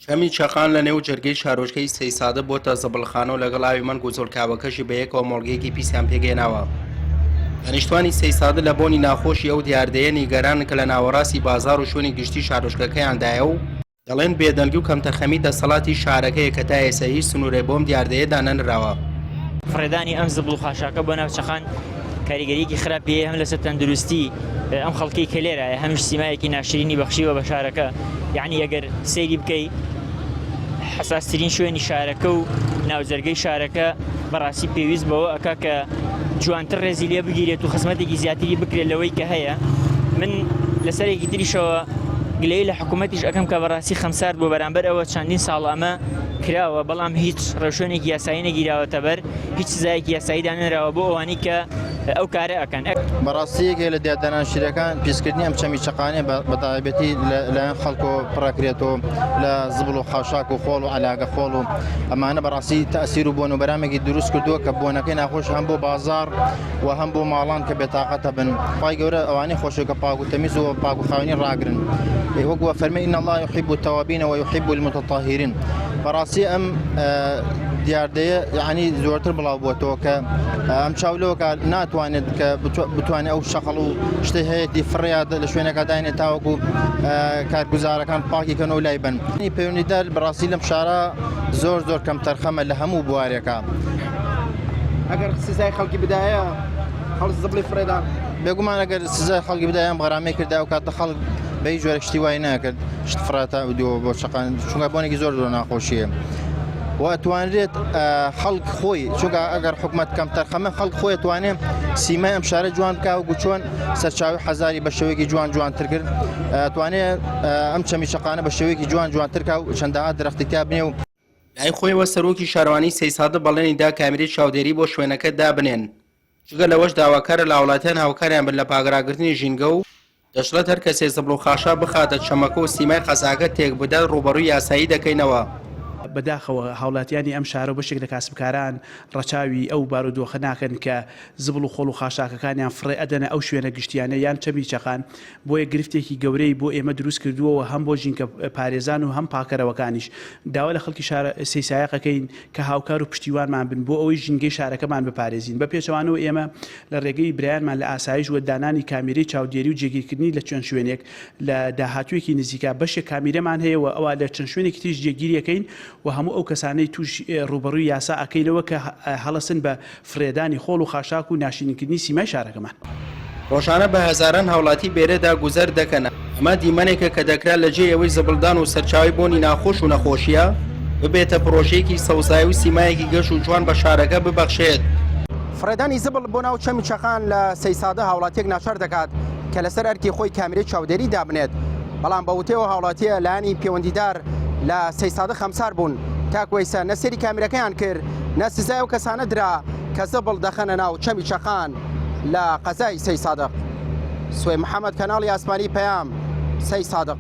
چەمی چەقان لە نێو جەرگەی شارۆچکەی سەی سادە بۆتە زەبڵخانە و لەگەڵ ئاوی مەنگ و جۆڵکاوەکەشی بەیەکەوە مۆڵگەیەکی پیسیان پێگەێناوە. دانیشتوانی سەی سادە لە بۆنی ناخۆشی ئەو دیاردەیە نیگەرانن کە لە ناوەڕاستی بازار و شوێنی گشتی شارۆچکەکەیاندایە و دەڵێن بێدەنگی و کەمتەرخەمی دەسەڵاتی شارەکەیە کە تا ئێستا هیچ سنوورێ بۆم دیاردەیەدا نەنراوە. فڕێدانی ئەم زبڵ و خاشاکە بۆ ناو چەقان کاریگەریەکی خراپیە هەم لەسەر تەندروستی ئەم خەڵکی کە لێرایە هەمیش سیمایەکی ناشرینی بەخشیوە بە شارەکە. یعنی ئەگەر سەیری بکەی حساسترین شوێنی شارەکە و ناوجەرگەی شارەکە بەڕاستی پێویست بەوە ئەکا کە جوانتر ڕێزی لێ بگیرێت و خزمەتێکی زیاتری بکرێت لەوەی کە هەیە. من لەسەرێکی تریشەوە گلەی لە حکوومەتیش ئەەکەم کە بەڕاستی خەمسارد بۆ بەرامبەر ئەوە چەندین ساڵ ئەمە کراوە، بەڵام هیچ ڕێشوێنێکی یاسایی نەگیراوەتە بەر، هیچ سزایەکی یاساییدا نەراوە بۆ ئەوانی کە ئەو کارە ئەکەن. بەڕاستیەکێ لە دیاردەناشیرەکان پیسکردنی ئەم چەمی چەقانێ بەتایبەتی لەلایەن خەڵکۆ پڕەکرێتەوە لە زبڵ و خاشاک و خۆڵ و عەلاگە خۆڵ و ئەمانە بەڕاستی تەئسیر و بۆن و بەرامێکی دروست کردووە کە بۆنەکەی ناخۆش هەم بۆ بازار و هەم بۆ ماڵان کە بێتاقەتە بن. خی گەورە ئەوانەی خۆشەکە پاک و تەمیز و پاک و خاوێنی ڕاگرن. وەکوە فەرمێ ئین الله يحب التوابین ويحب المتطهرین. بەڕاستی ئەم دیاردەیە یعنی زۆرتر بڵاو بووەتەوە کە ئەم چاولەوەکە ناتوانێت کە بتوانێت ئەو شەقڵ و شتە هەیەی فڕیاد لە شوێنەکە داینێت تاوەکو کارگوزارەکان پاکیکەن و لای بن. پەیوەندیدار بەڕاستی لەم شارە زۆر کەم تەرخەمە لە هەموو بوارێکە. ئەگەر سزای خەڵکی بدایە هەڵ زبڵی فرێدان بێگومان ئەگەر سزای خەڵکی بدایان بەغرامی کردا و کاتە خەڵک بەی جۆرە شتی وای ناکرد شت فڕاتە بۆ شەقان چونکە بۆنێکی زۆر ناخۆشیە. واتوانرێت خەڵک خۆی چونکە ئەگەر حکومەت کەم تەرخەمە خەڵک خۆی توانێت سیمای ئەم شارە جوان بکە و چۆن سەرچاوی حەزاری بە شێوەیەکی جوانتر کرد، توانێت ئەم چەمی شەقانە بە شێوەیەکی جوانتر کە و چەندەها درەختێکا بنێ و لای خۆیەوە سەرۆکی شارەوانی سەی سادە بەڵێنیدا کامێرەی چاودێری بۆ شوێنەکە دابنێن، چونکە لەوەش داواکارە لە وڵاتیان هاوکاریان بن لە پاگراگرتنی ژینگە و دەشڵێت هەر کەسێ زبڵ و خاشا بخاتە چەمەکە و سیمای قەزاکە تێک بدات ڕوبەڕووی یاسایی دەکەینەوە. بەداخەوە هاوڵاتیانی ئەم شارە بەشێک لە کاسبکاران ڕەچاوی ئەو بارودۆخە ناکەن کە زبڵ و خۆڵ و خاشاکەکانیان فڕێ ئەدەنە ئەو شوێنە گشتیانە یان چەمی چەقان بۆیە گرفتێکی گەورەی بۆ ئێمە دروست کردووەوە هەم بۆ ژینکە پارێزان و هەم پاکەرەوەکانیش. داوا لە خەڵکی شارە سەی سایەقەکەین کە هاوکار و پشتیوانمان بن بۆ ئەوەی ژینگەی شارەکەمان بپارێزین. بە پێچەوانەوە ئێمە لە ڕێگەی برایانمان لە ئاسایش و دانانی کامێرەی چاودێری و جێگیرکردنی لە چەند شوێنێک لە داهاتوویەکی نزیکا بەشێک کامێرەمان هەیەەوە ئەوە لە چەند شوێنێکی تیش جێگیریەکەین و هەموو ئەو کەسانەی توش ڕوبەڕووی یاسا ئەکەینەوە کە هەڵەسن بە فرێدانی خۆڵ و خاشاک و ناشرینکردنی سیمای شارەکەمان. ڕۆژانە بە هەزاران هاوڵاتی بێرەدا گوزەر دەکەن. ئەمە دیمەنێکە کە دەکرا لە جێ ئەوەی زەبڵدان و سەرچاوی بۆنی ناخۆش و نەخۆشیە ببێتە پرۆژەیەکی سەوزایی و سیمایەکی گەش و جوان بە شارەکە ببەخشێت. فرێدانی زبڵ بۆ ناو چەمی چەقان لە سەی سادە هاوڵاتیەک ناچار دەکات کە لەسەر ئەرکی خۆی کامێرەی چاودێری دابنێت، بەڵام بەوتەوە هاوڵاتیە لایانی پەیوەندیدار لە سەی سادە خەمسار بوون تاکوێسە نەسەری کامێرەکەیان کرد نە سزای و کەسانە درا کە زبڵ دەخەنە ناو چەمی چەقان لە قەزای سەی سادە. سوێ محەممەد کەناڵی ئاسمانی پەیام سەی سادق.